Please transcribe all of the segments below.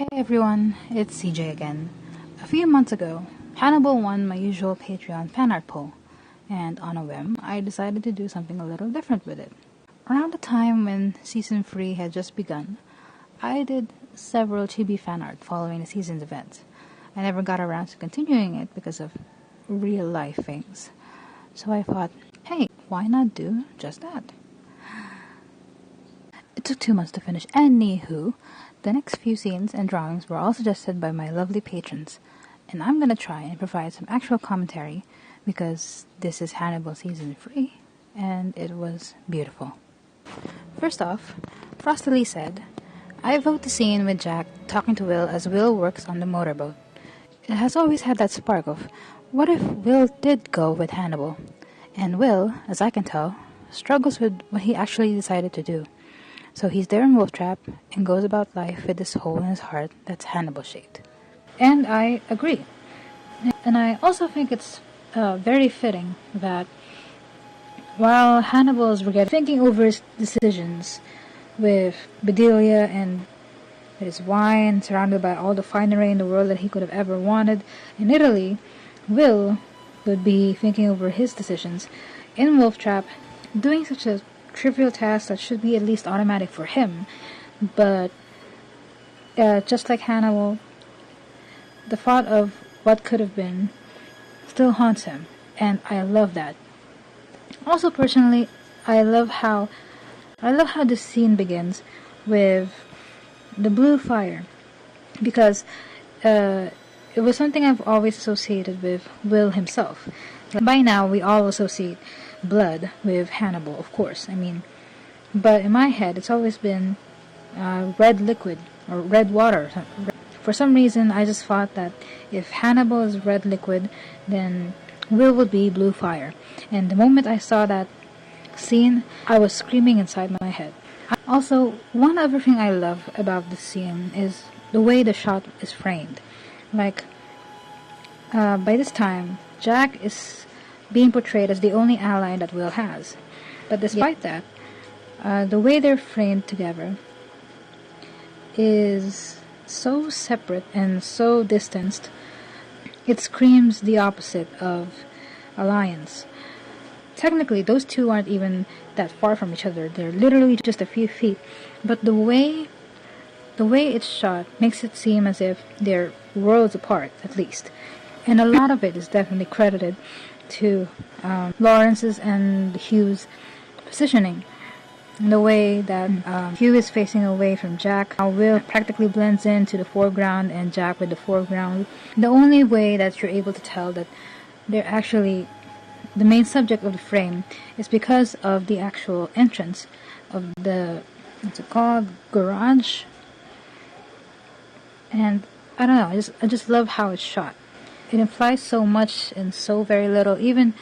Hey everyone, it's CJ again. A few months ago, Hannibal won my usual Patreon fan art poll, and on a whim, I decided to do something a little different with it. Around the time when Season 3 had just begun, I did several Chibi fan art following the season's events. I never got around to continuing it because of real life things. So I thought, hey, why not do just that? It took 2 months to finish, anywho, the next few scenes and drawings were all suggested by my lovely patrons, and I'm gonna try and provide some actual commentary because this is Hannibal Season 3, and it was beautiful. First off, Frostily said, I vote the scene with Jack talking to Will as Will works on the motorboat. It has always had that spark of, what if Will did go with Hannibal? And Will, as I can tell, struggles with what he actually decided to do. So he's there in Wolf Trap and goes about life with this hole in his heart that's Hannibal-shaped. And I agree. And I also think it's very fitting that while Hannibal is thinking over his decisions with Bedelia and his wine, surrounded by all the finery in the world that he could have ever wanted in Italy, Will would be thinking over his decisions in Wolf Trap, doing such a trivial task that should be at least automatic for him, but just like Hannibal, the thought of what could have been still haunts him, and I love that. Also, personally, I love how this scene begins with the blue fire, because it was something I've always associated with Will himself. By now, we all associate blood with Hannibal, of course. But in my head, it's always been red liquid or red water. For some reason, I just thought that if Hannibal is red liquid, then Will would be blue fire. And the moment I saw that scene, I was screaming inside my head. Also, one other thing I love about this scene is the way the shot is framed. By this time, Jack is being portrayed as the only ally that Will has. But despite that, the way they're framed together is so separate and so distanced, it screams the opposite of alliance. Technically, those two aren't even that far from each other. They're literally just a few feet. But the way it's shot makes it seem as if they're worlds apart, at least. And a lot of it is definitely credited to Lawrence's and Hugh's positioning. The way that Hugh is facing away from Jack, how Will practically blends into the foreground and Jack with the foreground. The only way that you're able to tell that they're actually the main subject of the frame is because of the actual entrance of the, what's it called, garage. And I don't know, I just love how it's shot. It implies so much in so very little, even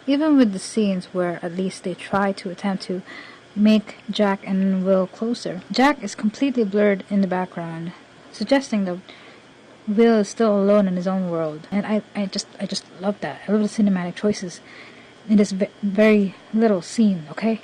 with the scenes where at least they try to attempt to make Jack and Will closer. Jack is completely blurred in the background, suggesting that Will is still alone in his own world. And I just love that. I love the cinematic choices in this very little scene, okay?